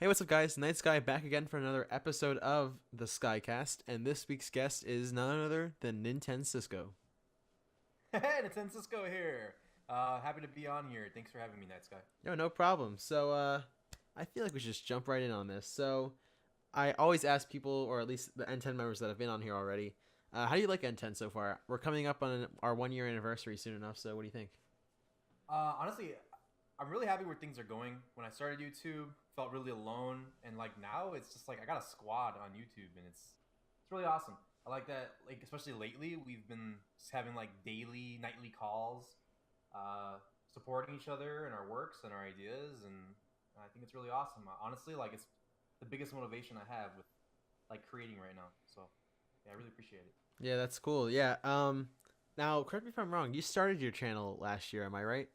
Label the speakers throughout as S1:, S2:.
S1: Hey, what's up, guys? NightSky back again for another episode of the SkyCast, and this week's guest is none other than NintenCisco.
S2: Hey, NintenCisco here. Happy to be on here. Thanks for having me, NightSky.
S1: No problem. I feel like we should just jump right in on this. I always ask people, or at least the N10 members that have been on here already, how do you like N10 so far? We're coming up on our 1 year anniversary soon enough, so what do you think?
S2: Honestly, I'm really happy where things are going. When I started YouTube, felt really alone, and like now it's just like I got a squad on YouTube, and it's really awesome. I like that. Like especially lately, we've been just having like daily, nightly calls, supporting each other in our works and our ideas, and I think it's really awesome. Honestly, like it's the biggest motivation I have with like creating right now. So yeah, I really appreciate it.
S1: Yeah, that's cool. Yeah. Now correct me if I'm wrong. You started your channel last year, am I right?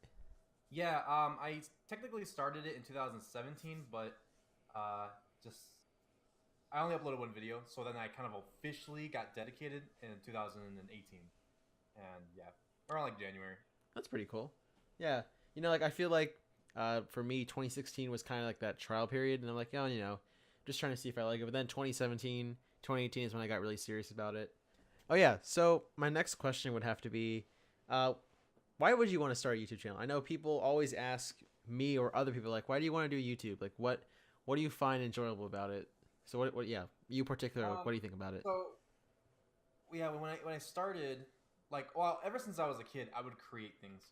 S2: Yeah, I technically started it in 2017, but just I only uploaded one video, so then I kind of officially got dedicated in 2018, and yeah, around like January.
S1: That's pretty cool. Yeah. Like I feel like for me 2016 was kind of like that trial period and I'm like, oh, just trying to see if I like it. But then 2017, 2018 is when I got really serious about it. Oh yeah. So my next question would have to be uh why would you want to start a YouTube channel? I know people always ask me or other people like, why do you want to do YouTube? Like what do you find enjoyable about it? So what yeah, you particular, what
S2: Um,
S1: do you think about it?
S2: so yeah, when I started, like, well, ever since I was a kid, I would create things,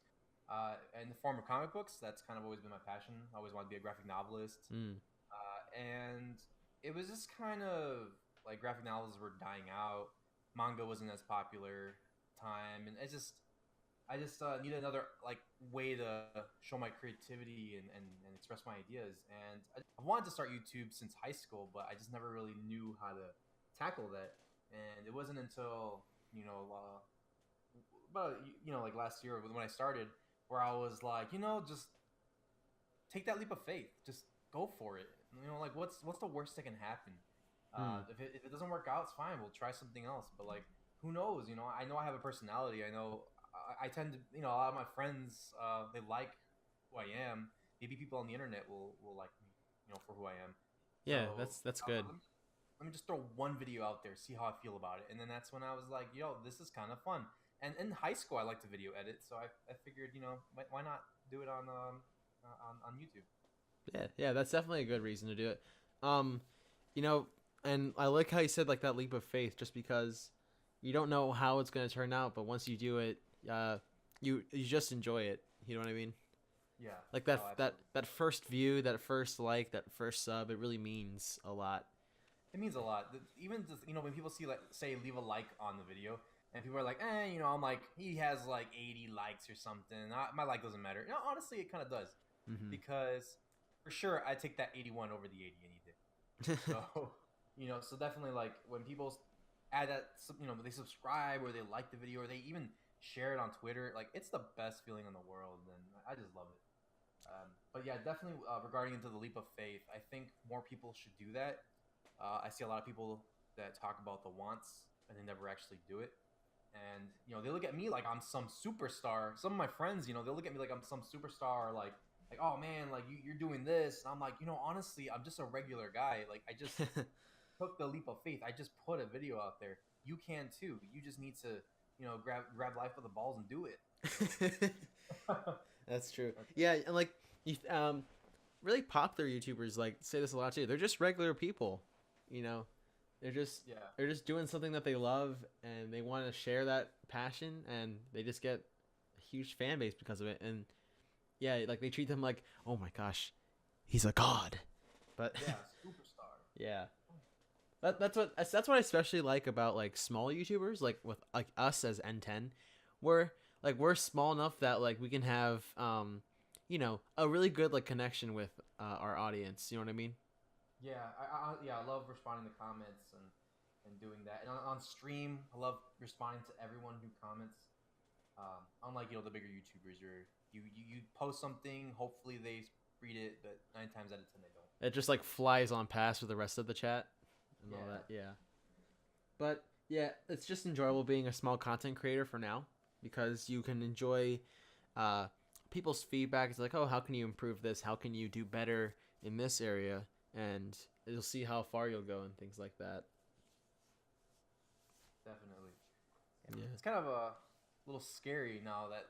S2: in the form of comic books. That's kind of always been my passion. I always wanted to be a graphic novelist,
S1: Mm.
S2: and it was just kind of like graphic novels were dying out. Manga wasn't as popular time, and I just needed another like way to show my creativity and express my ideas. And I wanted to start YouTube since high school, but I just never really knew how to tackle that. And it wasn't until about like last year when I started, where I was like, just take that leap of faith, just go for it. Like what's the worst that can happen?
S1: Mm.
S2: If it doesn't work out, it's fine. We'll try something else. But like, who knows? I know I have a personality. I know I tend to, a lot of my friends, they like who I am. Maybe people on the internet will like me, for who I am.
S1: Yeah,
S2: So
S1: that's good.
S2: let me just throw one video out there, see how I feel about it. And then that's when I was like, this is kind of fun. And in high school, I liked to video edit, so I figured, why not do it on YouTube?
S1: Yeah, that's definitely a good reason to do it. Um, you know, and I like how you said like that leap of faith, just because you don't know how it's gonna turn out, but once you do it, uh, you just enjoy it. You know what I mean?
S2: Yeah.
S1: Like
S2: Oh, absolutely.
S1: that first view, that first like, that first sub, it really means a lot.
S2: It means a lot. Even just, when people see like say leave a like on the video, and people are like, I'm like he has like 80 likes or something. My like doesn't matter. Honestly, it kind of does,
S1: Hmm.
S2: because for sure I take that 81 over the 80 any day. So so definitely like when people add that, they subscribe or they like the video or they even share it on Twitter, like it's the best feeling in the world, and I just love it. But yeah, definitely, regarding into the leap of faith, I think more people should do that. I see a lot of people that talk about the wants and they never actually do it. And they look at me like I'm some superstar. Some of my friends, they look at me like I'm some superstar, like oh man, like you're doing this. And I'm like, honestly, I'm just a regular guy. Like I just took the leap of faith. I just put a video out there. You can too. You just need to, grab life with the balls and do it.
S1: That's true.
S2: That's it.
S1: Yeah, and like you, really popular YouTubers like say this a lot too. They're just regular people, you know. They're just
S2: Yeah.
S1: they're just doing something that they love and they want to share that passion and they just get a huge fan base because of it. And yeah, like they treat them like, oh my gosh, he's a god. But
S2: Yeah. Superstar.
S1: yeah, that's what I especially like about like small YouTubers, like with like us as N10. We're we're small enough that like we can have a really good like connection with our audience. You know what I mean?
S2: Yeah, I love responding to comments and doing that. And on stream, I love responding to everyone who comments. Unlike the bigger YouTubers, where you post something, hopefully they read it, but 9 times out of 10 they don't.
S1: It just like flies on past with the rest of the chat and all
S2: Yeah,
S1: that. Yeah, but yeah, it's just enjoyable being a small content creator for now because you can enjoy uh, people's feedback. It's like, oh, how can you improve this? How can you do better in this area? and you'll see how far you'll go and things like that.
S2: Definitely.
S1: Yeah.
S2: It's kind of a little scary now that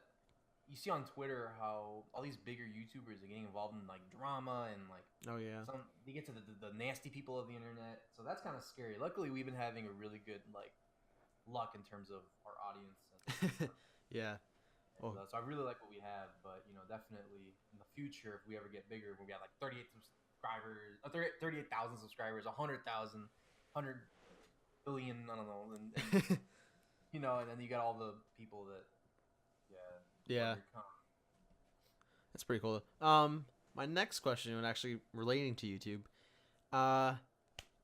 S2: you see on Twitter how all these bigger YouTubers are getting involved in like drama and like
S1: Oh yeah.
S2: they get to the nasty people of the internet. So that's kind of scary. Luckily, we've been having a really good like luck in terms of our audience.
S1: Yeah. Oh.
S2: So I really like what we have, but you know, definitely in the future, if we ever get bigger, when we got like 38 subscribers, 38,000 subscribers, 100,000, 100 billion, I don't know, and you know, and then you got all the people that,
S1: Yeah. That's pretty cool. My next question, and actually relating to YouTube,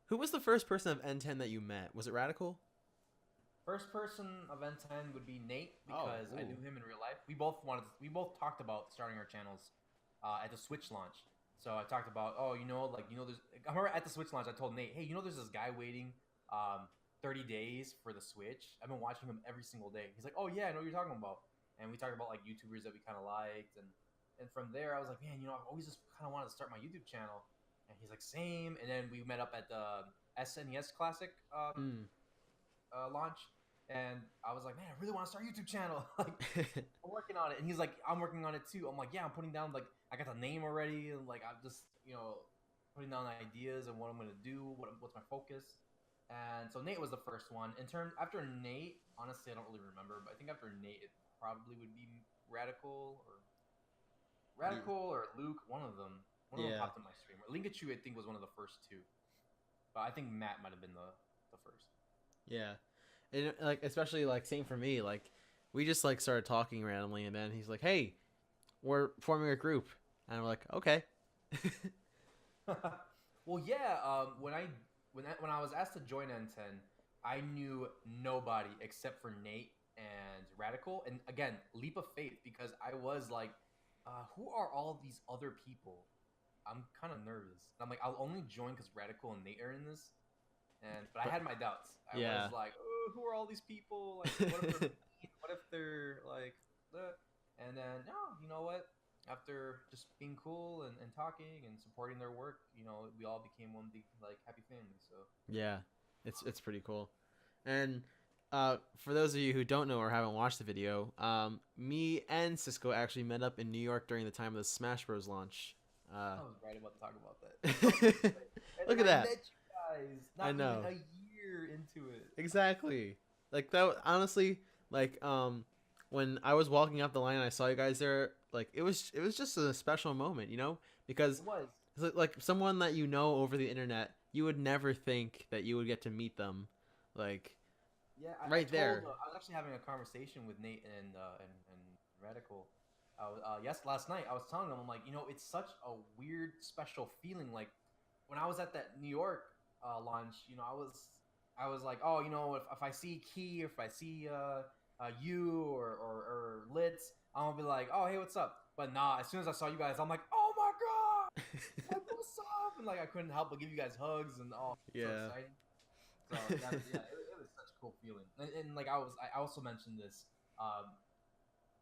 S1: who was the first person of N10 that you met? Was it Radical?
S2: First person of N10 would be Nate because I knew him in real life. We both talked about starting our channels at the Switch launch. So I talked about, there's. I remember at the Switch launch, I told Nate, hey, there's this guy waiting 30 days for the Switch. I've been watching him every single day. He's like, oh yeah, I know what you're talking about. And we talked about like YouTubers that we kind of liked, and from there I was like, man, I've always just kind of wanted to start my YouTube channel. And he's like, same. And then we met up at the SNES Classic launch, and I was like, man, I really want to start a YouTube channel. Like, I'm working on it. And he's like, I'm working on it too. I'm like, yeah, I'm putting down, like, I got the name already, and like I'm just putting down ideas and what I'm gonna do, what's my focus. And so Nate was the first one. After Nate, honestly, I don't really remember, but I think after Nate, it probably would be Radical or Luke. One of them popped in my stream. Linkachu, I think, was one of the first two, but I think Matt might have been the first.
S1: Yeah, and like especially like same for me. Like we just like started talking randomly, and then he's like, "Hey, we're forming a group," and I'm like, "Okay."
S2: Well, yeah. When I was asked to join N10, I knew nobody except for Nate and Radical, and again, leap of faith, because I was like, who are all these other people? I'm kind of nervous. And I'm like, I'll only join because Radical and Nate are in this. But I had my doubts. I was like, oh, who are all these people? Like, what if they're like, and then no, you know what? After just being cool and talking and supporting their work, we all became one big like happy family. So
S1: yeah, it's pretty cool. And for those of you who don't know or haven't watched the video, me and Cisco actually met up in New York during the time of the Smash Bros. Launch.
S2: I was right about to talk about that.
S1: Look at that.
S2: Met you guys, not
S1: I know.
S2: even a year into it.
S1: Exactly. Like that. Honestly, like when I was walking up the line and I saw you guys there, like it was just a special moment, because
S2: It was.
S1: like someone that you know over the internet, you would never think that you would get to meet them, like.
S2: Yeah,
S1: right there.
S2: I was actually having a conversation with Nate and Radical. Last night I was telling them, I'm like, it's such a weird, special feeling. Like when I was at that New York launch, I was like, oh, if I see Key, if I see you or Litz, I'm gonna be like, oh, hey, what's up? But nah, as soon as I saw you guys, I'm like, oh my god, like, what's up? And like I couldn't help but give you guys hugs and so exciting. So it was such a cool feeling. And like I also mentioned this,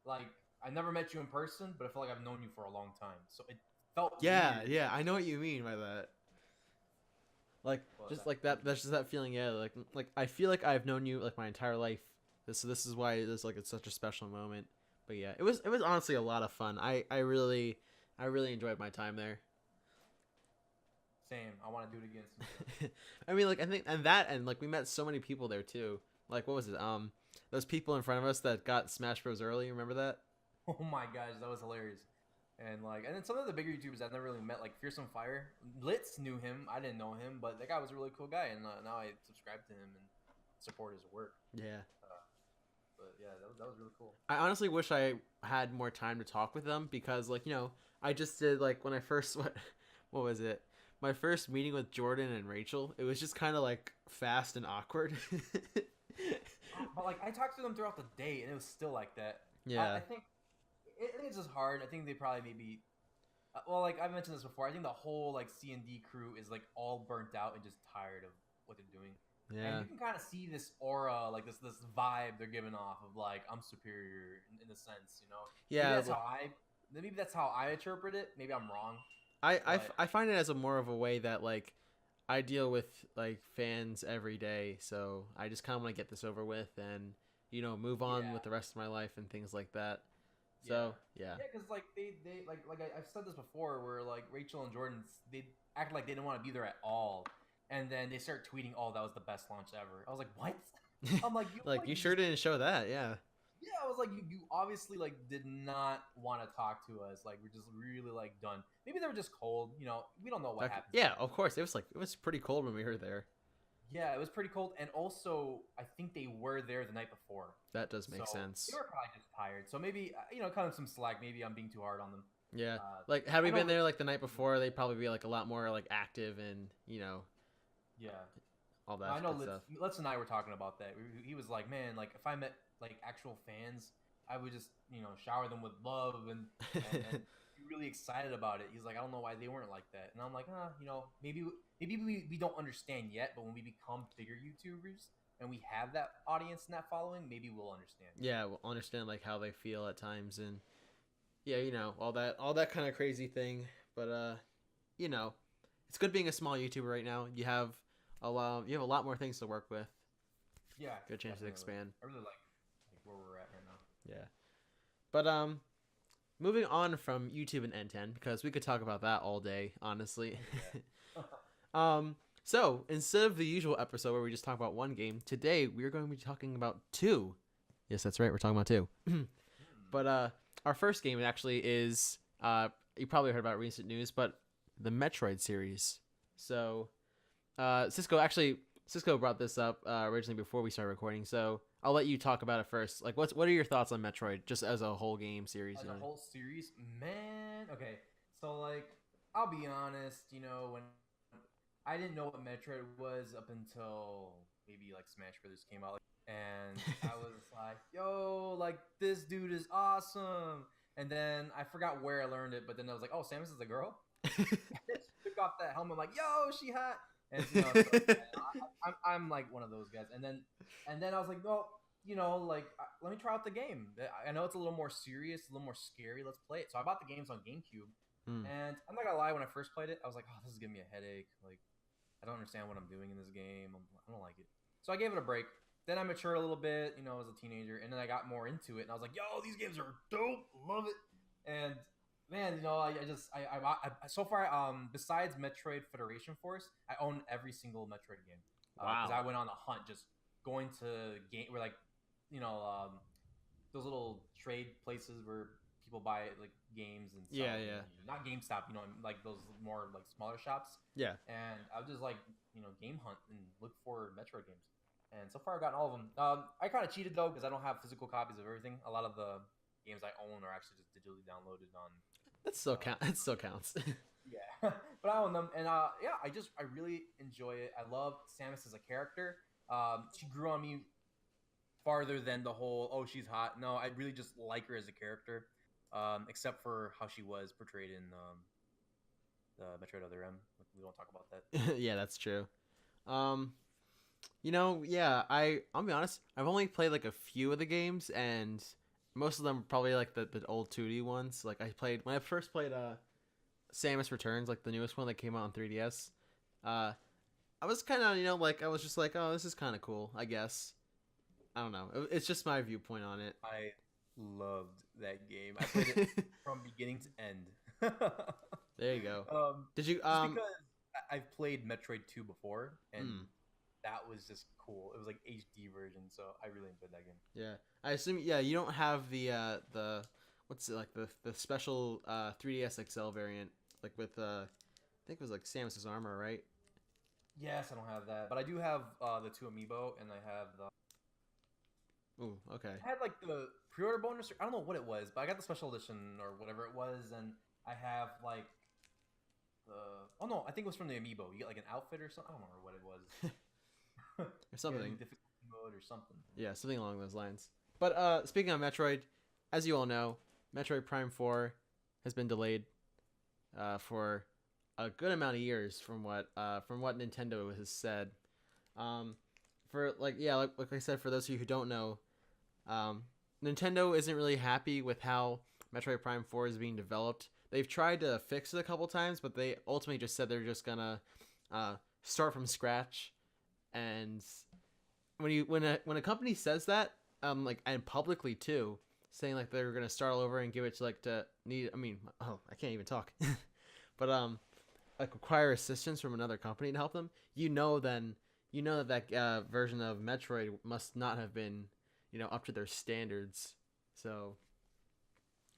S2: like I never met you in person, but I feel like I've known you for a long time. So it felt weird.
S1: Yeah, I know what you mean by that. Like just like that. That's just that feeling. Yeah, like I feel like I've known you like my entire life. So this is why it's like it's such a special moment. But yeah, it was honestly a lot of fun. I really enjoyed my time there.
S2: Same. I want to do it again sometime.
S1: I mean, like I think and like we met so many people there too. Like what was it? Those people in front of us that got Smash Bros. Early. Remember that?
S2: Oh my gosh, that was hilarious. And then some of the bigger YouTubers I've never really met, like Fearsome Fire. Litz knew him. I didn't know him, but that guy was a really cool guy, and now I subscribe to him and support his work.
S1: Yeah.
S2: But yeah, that was really cool.
S1: I honestly wish I had more time to talk with them because, like, I just did like when I first what was it? My first meeting with Jordan and Rachel. It was just kind of like fast and awkward.
S2: But like I talked to them throughout the day, and it was still like that.
S1: Yeah.
S2: I think it's just hard. I think they probably maybe. Well, like I mentioned this before, I think the whole like C&D crew is like all burnt out and just tired of what they're doing.
S1: Yeah.
S2: And you can kind of see this aura, like this vibe they're giving off of like I'm superior in a sense,
S1: Yeah.
S2: Maybe that's how I interpret it. Maybe I'm wrong,
S1: I find it as a more of a way that like I deal with like fans every day, so I just kind of want to get this over with and move on with the rest of my life and things like that. So yeah,
S2: because like they I've said this before, where like Rachel and Jordan, they acted like they didn't want to be there at all, and then they start tweeting, "Oh, that was the best launch ever." I was like, "What?" I'm like,
S1: like you sure didn't show that, yeah.
S2: Yeah, I was like, you obviously like did not want to talk to us. Like we're just really like done. Maybe they were just cold. We don't know what happened.
S1: Yeah, of course. It was pretty cold when we were there.
S2: Yeah, it was pretty cold, and also I think they were there the night before.
S1: That does make sense.
S2: They were probably just tired. So maybe kind of some slack. Maybe I'm being too hard on them.
S1: Yeah, like had we been there like the night before, they'd probably be like a lot more like active and
S2: Yeah.
S1: all that.
S2: I know
S1: stuff.
S2: Let's and I were talking about that. He was like, man, like if I met like actual fans, I would just shower them with love and be really excited about it. He's like, I don't know why they weren't like that, and I'm like, maybe we don't understand yet, but when we become bigger YouTubers and we have that audience and that following, maybe we'll understand.
S1: Yeah, we'll understand like how they feel at times and all that kind of crazy thing. But it's good being a small YouTuber right now. You have a lot more things to work with.
S2: Yeah,
S1: good chance to expand.
S2: I really like where we're at right now.
S1: Yeah, but moving on from YouTube and N10 because we could talk about that all day, honestly.
S2: Yeah.
S1: So instead of the usual episode where we just talk about one game, today we are going to be talking about two. Yes, that's right. We're talking about two. But our first game actually is you probably heard about recent news, but the Metroid series. So Cisco brought this up originally before we started recording, so I'll let you talk about it first. Like, what are your thoughts on Metroid, just as a whole game series?
S2: As a whole series, man. Okay, so like, I'll be honest. When I didn't know what Metroid was up until maybe like Smash Brothers came out, and I was like, "Yo, like this dude is awesome." And then I forgot where I learned it, but then I was like, "Oh, Samus is a girl." Took off that helmet, like, "Yo, she hot." And I'm like one of those guys. And then I was like, well, let me try out the game. I know it's a little more serious, a little more scary. Let's play it. So I bought the games on GameCube, and I'm not gonna lie. When I first played it, I was like, oh, this is giving me a headache. Like, I don't understand what I'm doing in this game. I don't like it. So I gave it a break. Then I matured a little bit, as a teenager, and then I got more into it, and I was like, yo, these games are dope. Love it. And man, I so far, besides Metroid Federation Force, I own every single Metroid game.
S1: Wow.
S2: Because I went on a hunt, just going to game where like, those little trade places where people buy like games and stuff.
S1: Yeah.
S2: Not GameStop, like those more like smaller shops.
S1: Yeah.
S2: And I would just like, game hunt and look for Metroid games. And so far I've gotten all of them. I kind of cheated though because I don't have physical copies of everything. A lot of the games I own are actually just digitally downloaded on.
S1: That still counts.
S2: Yeah, but I own them, and I really enjoy it. I love Samus as a character. She grew on me farther than the whole she's hot. No, I really just like her as a character, except for how she was portrayed in the Metroid Other M. We won't talk about that.
S1: Yeah, that's true. Yeah, I'll be honest. I've only played like a few of the games, and most of them probably like the old 2D ones. Like when I first played Samus Returns, like the newest one that came out on 3DS. I was kind of I was just like, oh, this is kind of cool, I guess. I don't know. It's just my viewpoint on it.
S2: I loved that game. I played it from beginning to end.
S1: There you go. Did you?
S2: Just because I've played Metroid 2 before, and that was just cool. It was like HD version, so I really enjoyed that game.
S1: Yeah, I assume. Yeah, you don't have the what's it like the special 3DS XL variant, like with I think it was like Samus's armor, right?
S2: Yes, I don't have that, but I do have the 2 amiibo, and I have the.
S1: Ooh, okay.
S2: I had like the pre-order bonus. I don't know what it was, but I got the special edition or whatever it was, and I have like the. Oh no, I think it was from the amiibo. You get like an outfit or something. I don't remember what it was.
S1: Or something.
S2: Difficulty mode or something.
S1: Yeah, something along those lines. But speaking of Metroid, as you all know, Metroid Prime 4 has been delayed for a good amount of years from what Nintendo has said. Like I said, for those of you who don't know, Nintendo isn't really happy with how Metroid Prime 4 is being developed they've tried to fix it a couple times, but they ultimately just said they're just gonna start from scratch. And when a company says that, like, and publicly too, saying like they're gonna start all over and give it to like to need, I mean, oh, I can't even talk, but like require assistance from another company to help them, then that version of Metroid must not have been, up to their standards. So,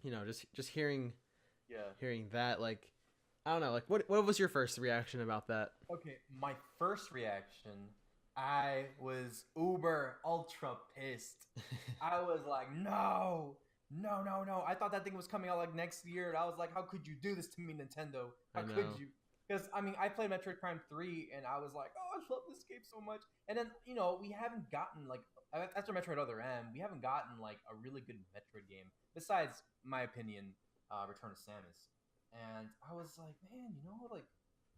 S1: just
S2: Yeah.
S1: hearing that, like, I don't know, like, what was your first reaction about that?
S2: Okay, my first reaction, I was uber ultra pissed. I was like, no, no, no, no. I thought that thing was coming out like next year, and I was like, how could you do this to me, Nintendo? How
S1: I
S2: could
S1: know.
S2: you? Because I mean, I played Metroid Prime 3, and I was like, oh, I love this game so much. And then we haven't gotten like after Metroid Other M, we haven't gotten like a really good Metroid game besides, my opinion, Return of Samus. And I was like, man, like,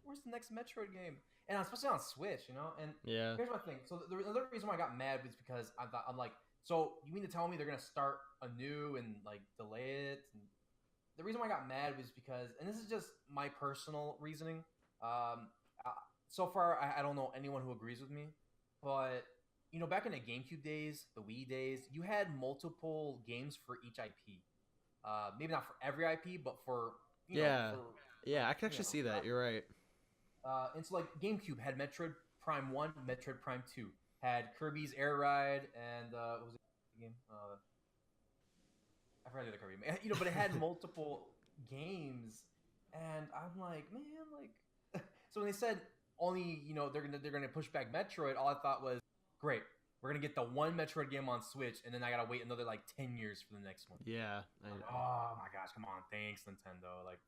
S2: where's the next Metroid game? And especially on Switch. And
S1: Yeah.
S2: here's my thing. So the other reason why I got mad was because I'm like, so you mean to tell me they're gonna start anew and like delay it? And the reason why I got mad was because, and this is just my personal reasoning. Uh, so far, I don't know anyone who agrees with me, but back in the GameCube days, the Wii days, you had multiple games for each IP. Maybe not for every IP, but for
S1: Yeah.
S2: for
S1: Yeah, I can actually see that. You're right.
S2: and so like GameCube had Metroid Prime 1, Metroid Prime 2, had Kirby's Air Ride, and what was the game? I forgot the other Kirby. But it had multiple games, and I'm like, man, like, so when they said only, they're gonna push back Metroid, all I thought was, great, we're gonna get the one Metroid game on Switch, and then I gotta wait another like 10 years for the next one.
S1: Yeah.
S2: Like, oh my gosh, come on, thanks Nintendo. Like,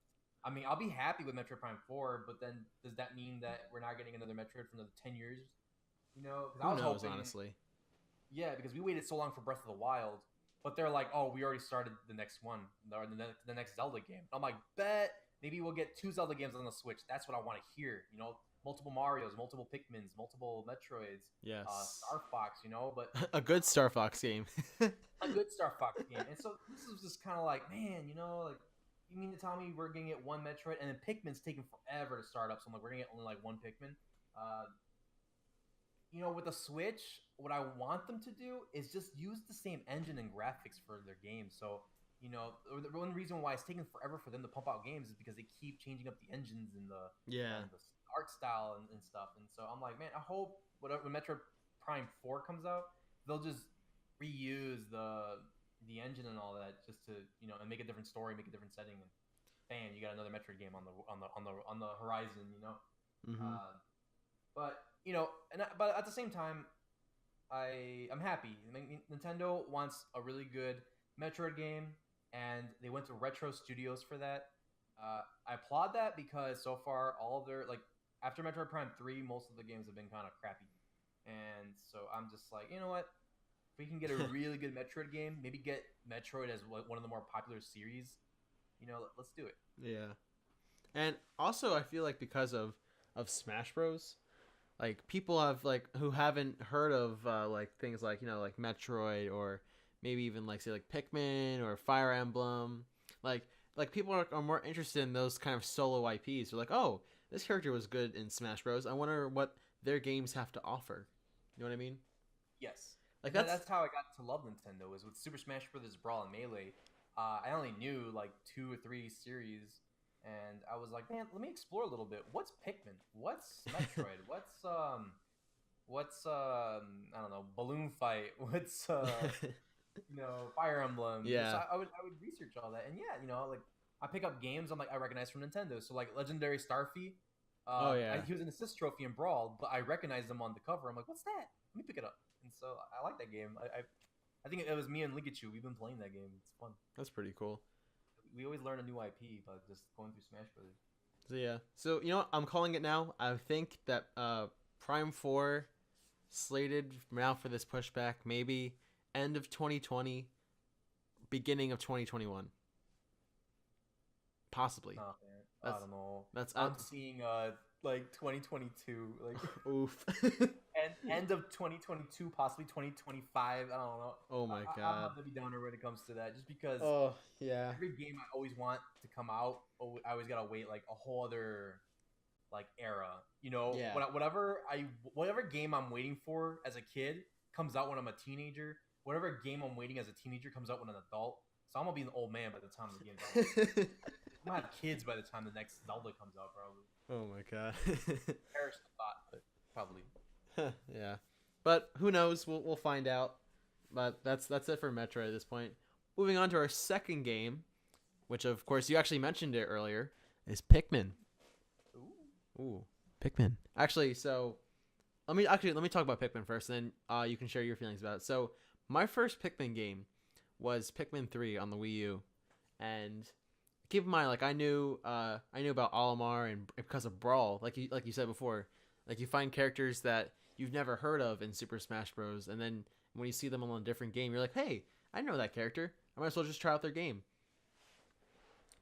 S2: I mean, I'll be happy with Metroid Prime 4, but then does that mean that we're not getting another Metroid for another 10 years? Because I
S1: Who
S2: was
S1: knows,
S2: hoping,
S1: honestly.
S2: yeah, because we waited so long for Breath of the Wild, but they're like, oh, we already started the next one, or the next Zelda game. I'm like, bet maybe we'll get 2 Zelda games on the Switch. That's what I want to hear. Multiple Mario's, multiple Pikmins, multiple Metroids,
S1: Yes.
S2: Star Fox. But
S1: A good Star Fox game.
S2: a good Star Fox game. And so this is just kind of like, man, like, you mean to tell me we're gonna get one Metroid, and then Pikmin's taking forever to start up? So I'm like, we're gonna get only like one Pikmin. With the Switch, what I want them to do is just use the same engine and graphics for their games. So, the one reason why it's taking forever for them to pump out games is because they keep changing up the engines and the
S1: Yeah.
S2: and the art style and stuff. And so I'm like, man, I hope when Metroid Prime 4 comes out, they'll just reuse the engine and all that just to and make a different story, make a different setting, and bam, you got another Metroid game on the horizon.
S1: Mm-hmm.
S2: But but at the same time, I'm happy. I mean, Nintendo wants a really good Metroid game, and they went to Retro Studios for that. I applaud that because so far all of their, like, after Metroid Prime 3, most of the games have been kind of crappy, and so I'm just like, you know what? If we can get a really good Metroid game, maybe get Metroid as one of the more popular series, let's do it.
S1: Yeah. And also, I feel like because of Smash Bros, like, people have, like, who haven't heard of like things like like Metroid, or maybe even like, say, like Pikmin or Fire Emblem, like people are more interested in those kind of solo IPs. They're like, oh, this character was good in Smash Bros. I wonder what their games have to offer. You know what I mean?
S2: Yes.
S1: Like,
S2: And that's how I got to love Nintendo, was with Super Smash Bros. Brawl and Melee. I only knew like 2 or 3 series, and I was like, man, let me explore a little bit. What's Pikmin? What's Metroid? What's I don't know, Balloon Fight? What's Fire Emblem?
S1: Yeah.
S2: So I would research all that, and yeah, like, I pick up games I'm like, I recognize from Nintendo. So like Legendary Starfy.
S1: Oh, yeah.
S2: He was an assist trophy in Brawl, but I recognized him on the cover. I'm like, what's that? Let me pick it up. And so I like that game. I think it was me and Ligachu. We've been playing that game. It's fun.
S1: That's pretty cool.
S2: We always learn a new IP by just going through Smash Brothers.
S1: So yeah. So what? I'm calling it now. I think that Prime 4 slated now for this pushback, maybe end of 2020, beginning of 2021. Possibly.
S2: Nah, man. I don't know.
S1: That's
S2: I'm seeing like 2022, like
S1: Oof.
S2: and end of 2022, possibly 2025. I don't know.
S1: Oh my
S2: I'm
S1: god.
S2: not Debbie Downer when it comes to that, just because
S1: Oh yeah.
S2: every game I always want to come out, I always gotta wait like a whole other like era. You know,
S1: Yeah.
S2: whatever game I'm waiting for as a kid comes out when I'm a teenager. Whatever game I'm waiting as a teenager comes out when I'm an adult. So I'm gonna be an old man by the time the game's out. I'm gonna have kids by the time the next Zelda comes out, probably.
S1: Oh my god.
S2: Perish the thought, but probably.
S1: Yeah. But who knows? We'll find out. But that's it for Metroid at this point. Moving on to our second game, which of course you actually mentioned it earlier, is Pikmin. Ooh, Pikmin. Actually, so let me talk about Pikmin first, and then you can share your feelings about it. So my first Pikmin game was Pikmin 3 on the Wii U, and keep in mind, like I knew about Olimar, and because of Brawl, like you said before, like you find characters that you've never heard of in Super Smash Bros. And then when you see them on a different game, you're like, hey, I know that character. I might as well just try out their game.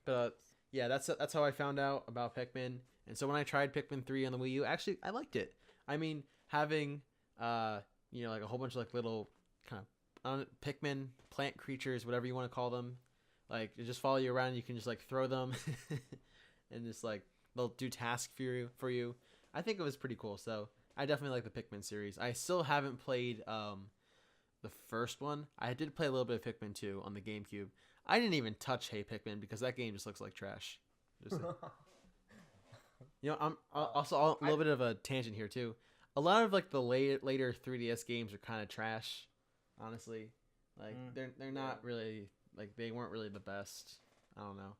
S1: But yeah, that's how I found out about Pikmin. And so when I tried Pikmin 3 on the Wii U, actually I liked it. I mean, having like a whole bunch of like little kind of Pikmin plant creatures, whatever you want to call them, like they just follow you around. You can just like throw them, and just like they'll do tasks for you. I think it was pretty cool. So I definitely like the Pikmin series. I still haven't played the first one. I did play a little bit of Pikmin 2 on the GameCube. I didn't even touch Hey Pikmin because that game just looks like trash. Just, I'm also a little bit of a tangent here too. A lot of like the later 3DS games are kind of trash, honestly. Like they're not really like they weren't really the best. I don't know.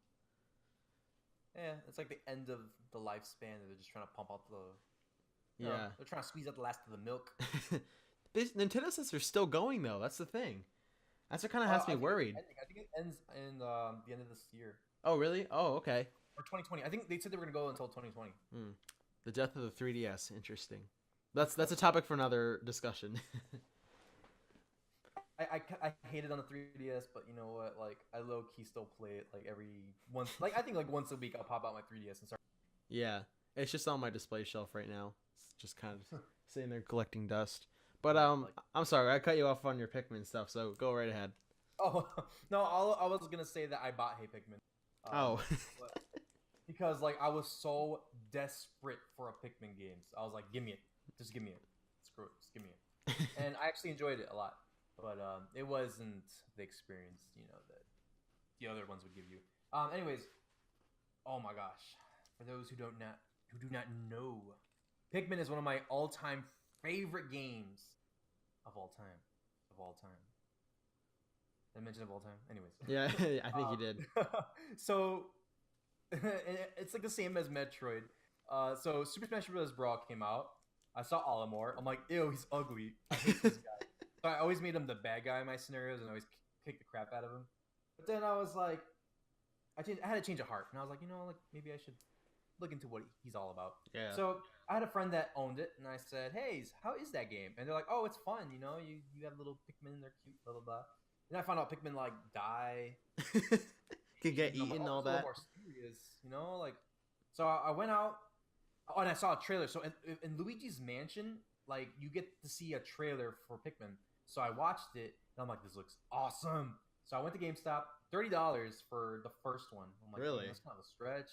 S2: Yeah, it's like the end of the lifespan. They're just trying to pump out the.
S1: Yeah,
S2: they're trying to squeeze out the last of the milk.
S1: Nintendo says they're still going though. That's the thing. That's what kind of has me worried.
S2: I think it ends in the end of this year.
S1: Oh really? Oh okay.
S2: Or 2020. I think they said they were gonna go until 2020.
S1: The death of the 3DS. Interesting. That's a topic for another discussion.
S2: I hate it on the 3DS, but you know what? Like I low key still play it like I think like once a week I'll pop out my 3DS and start.
S1: Yeah, it's just on my display shelf right now. It's just kind of sitting there collecting dust. But I'm sorry, I cut you off on your Pikmin stuff, so go right ahead.
S2: Oh no, I was gonna say that I bought Hey Pikmin. Because like I was so desperate for a Pikmin game. So I was like, give me it, just give me it. Screw it, just give me it. And I actually enjoyed it a lot, but it wasn't the experience that the other ones would give you. Anyways, oh my gosh, for those who do not know, Pikmin is one of my all-time favorite games of all time. Did I mention of all time? Anyways.
S1: Yeah, I think you did.
S2: So it's like the same as Metroid. So Super Smash Bros. Brawl came out. I saw Olimar. I'm like, ew, he's ugly. I hate this guy. So I always made him the bad guy in my scenarios and always kick the crap out of him. But then I was like, I had a change of heart, and I was like, like maybe I should look into what he's all about.
S1: Yeah.
S2: So I had a friend that owned it, and I said, hey, how is that game? And they're like, oh, it's fun. You have little Pikmin, they're cute, blah blah blah. Then I found out Pikmin like die,
S1: could get eaten and all that.
S2: More serious, like. So I went out, and I saw a trailer. So in Luigi's Mansion, like you get to see a trailer for Pikmin. So I watched it, and I'm like, this looks awesome. So I went to GameStop, $30 for the first one. I'm like,
S1: really?
S2: That's kind of a stretch.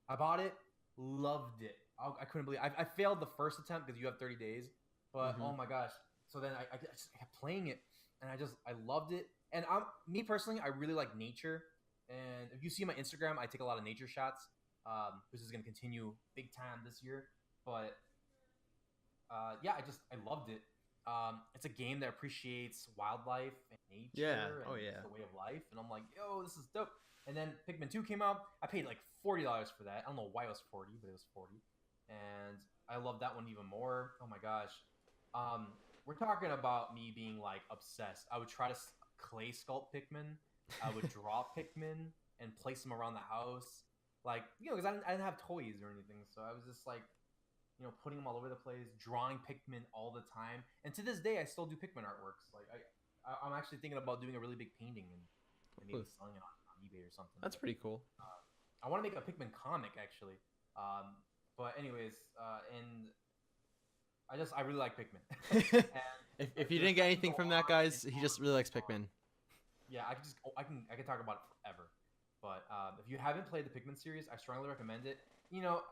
S2: I bought it, loved it. I couldn't believe I failed the first attempt because you have 30 days. But oh my gosh. So then I just kept playing it, and I loved it. And me personally, I really like nature. And if you see my Instagram, I take a lot of nature shots. This is going to continue big time this year. But yeah, I loved it. It's a game that appreciates wildlife and nature and the way of life. And I'm like, yo, this is dope. And then Pikmin 2 came out. I paid like $40 for that. I don't know why it was 40, but it was 40. And I love that one even more. Oh my gosh. We're talking about me being like obsessed. I would try to clay sculpt Pikmin. I would draw Pikmin and place them around the house. Like, because I didn't have toys or anything. So I was just like, putting them all over the place, drawing Pikmin all the time. And to this day, I still do Pikmin artworks. Like, I'm actually thinking about doing a really big painting and maybe selling it on eBay or something.
S1: That's pretty cool.
S2: I want to make a Pikmin comic, actually. But anyways, and I really like Pikmin. And
S1: If you
S2: there's
S1: didn't get
S2: I can
S1: anything
S2: go
S1: from that,
S2: on
S1: guys,
S2: and
S1: he
S2: on
S1: just really likes
S2: and on.
S1: Pikmin.
S2: Yeah, I can just I can talk about it forever. But if you haven't played the Pikmin series, I strongly recommend it. You know,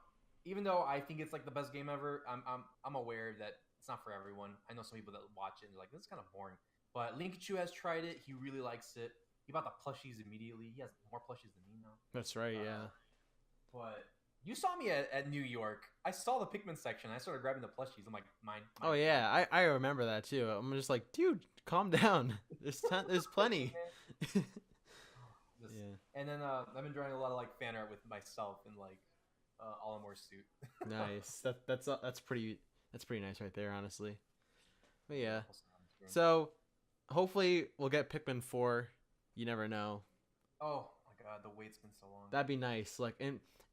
S2: even though I think it's like the best game ever, I'm aware that it's not for everyone. I know some people that watch it and they're like, this is kind of boring. But Linkachu has tried it. He really likes it. He bought the plushies immediately. He has more plushies than me now.
S1: That's right. Yeah.
S2: But you saw me at New York. I saw the Pikmin section. I started grabbing the plushies. I'm like, mine.
S1: Oh yeah, I remember that too. I'm just like, dude, calm down. There's plenty.
S2: Just,
S1: Yeah.
S2: and then I've been drawing a lot of like fan art with myself in like Olimore suit.
S1: Nice. That's pretty nice right there, honestly. But yeah. So hopefully we'll get Pikmin 4. You never know.
S2: Oh my god, the wait's been so long.
S1: That'd be nice. Like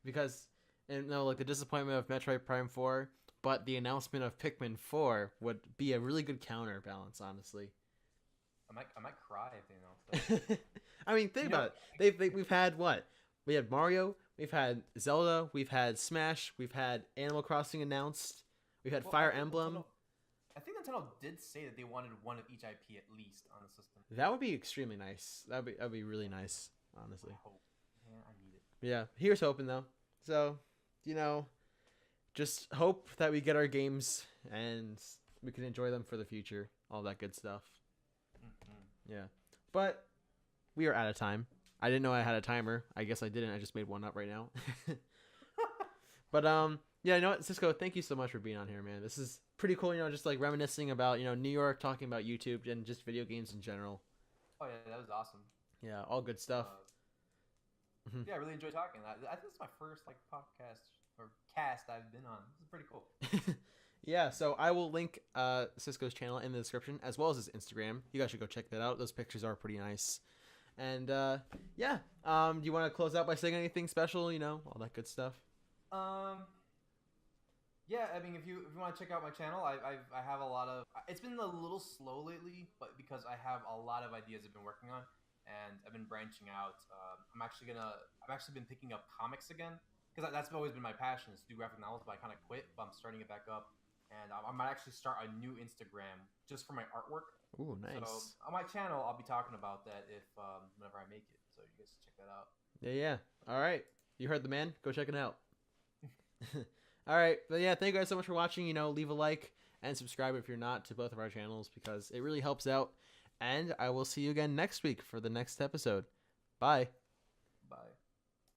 S1: because no, like the disappointment of Metroid Prime 4, but the announcement of Pikmin 4 would be a really good counterbalance, honestly.
S2: I might cry if they announce that.
S1: I mean, think about it. We've had what? We had Mario, we've had Zelda, we've had Smash, we've had Animal Crossing announced, we've had Fire Emblem.
S2: I think Nintendo did say that they wanted one of each IP at least on the system.
S1: That would be extremely nice. That'd be really nice, honestly.
S2: I hope. Yeah, I need it.
S1: Yeah, here's hoping though. So, just hope that we get our games and we can enjoy them for the future. All that good stuff. Mm-hmm. Yeah, but we are out of time. I didn't know I had a timer. I guess I didn't. I just made one up right now. But yeah, you know what, Cisco, thank you so much for being on here, man. This is pretty cool, just like reminiscing about, New York, talking about YouTube and just video games in general.
S2: Oh yeah, that was awesome.
S1: Yeah, all good stuff.
S2: Yeah, I really enjoyed talking. I think it's my first like podcast or cast I've been on. This is pretty cool.
S1: Yeah, so I will link Cisco's channel in the description as well as his Instagram. You guys should go check that out. Those pictures are pretty nice. And yeah, do you want to close out by saying anything special? All that good stuff.
S2: Yeah, I mean, if you want to check out my channel, I have a lot of. It's been a little slow lately, but because I have a lot of ideas I've been working on, and I've been branching out. I've actually been picking up comics again because that's always been my passion is to do graphic novels, but I kind of quit. But I'm starting it back up, and I might actually start a new Instagram just for my artwork.
S1: Ooh, nice. So
S2: on my channel, I'll be talking about that whenever I make it. So you guys check that out.
S1: Yeah. All right, you heard the man. Go check it out. All right, but yeah, thank you guys so much for watching. Leave a like and subscribe if you're not to both of our channels because it really helps out. And I will see you again next week for the next episode. Bye.
S2: Bye.